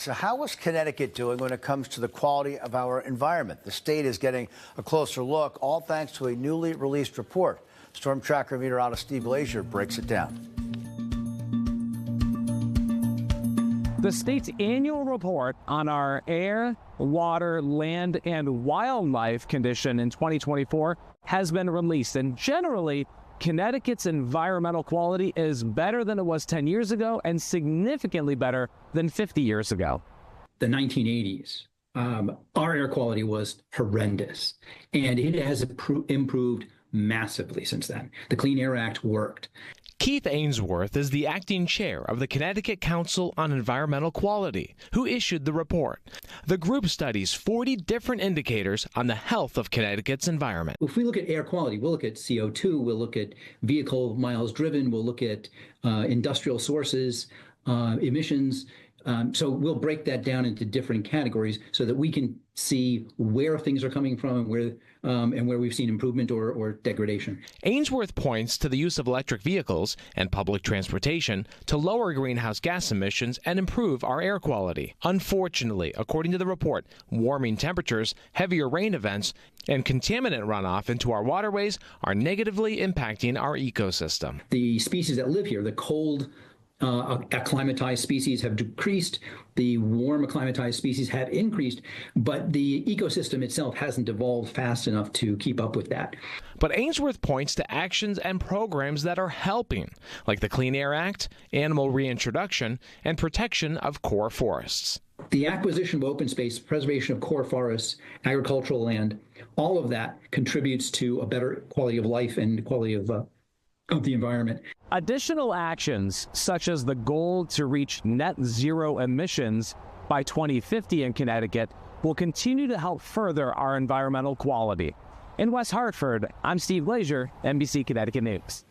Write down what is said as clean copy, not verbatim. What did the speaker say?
So how is Connecticut doing when it comes to the quality of our environment? The state is getting a closer look, all thanks to a newly released report. Storm Tracker meteorologist Steve Glazier breaks it down. The state's annual report on our air, water, land, and wildlife condition in 2024 has been released, and generally, Connecticut's environmental quality is better than it was 10 years ago and significantly better than 50 years ago. The 1980s, our air quality was horrendous, and it has improved massively since then. The Clean Air Act worked. Keith Ainsworth is the acting chair of the Connecticut Council on Environmental Quality, who issued the report. The group studies 40 different indicators on the health of Connecticut's environment. If we look at air quality, we'll look at CO2, we'll look at vehicle miles driven, we'll look at industrial sources, emissions. So we'll break that down into different categories so that we can see where things are coming from and where we've seen improvement or degradation. Ainsworth points to the use of electric vehicles and public transportation to lower greenhouse gas emissions and improve our air quality. Unfortunately, according to the report, warming temperatures, heavier rain events, and contaminant runoff into our waterways are negatively impacting our ecosystem. The species that live here, the cold acclimatized species have decreased, the warm acclimatized species have increased, but the ecosystem itself hasn't evolved fast enough to keep up with that. But Ainsworth points to actions and programs that are helping, like the Clean Air Act, animal reintroduction, and protection of core forests. The acquisition of open space, preservation of core forests, agricultural land, all of that contributes to a better quality of life and quality of the environment. Additional actions, such as the goal to reach net zero emissions by 2050 in Connecticut, will continue to help further our environmental quality. In West Hartford, I'm Steve Glazier, NBC Connecticut News.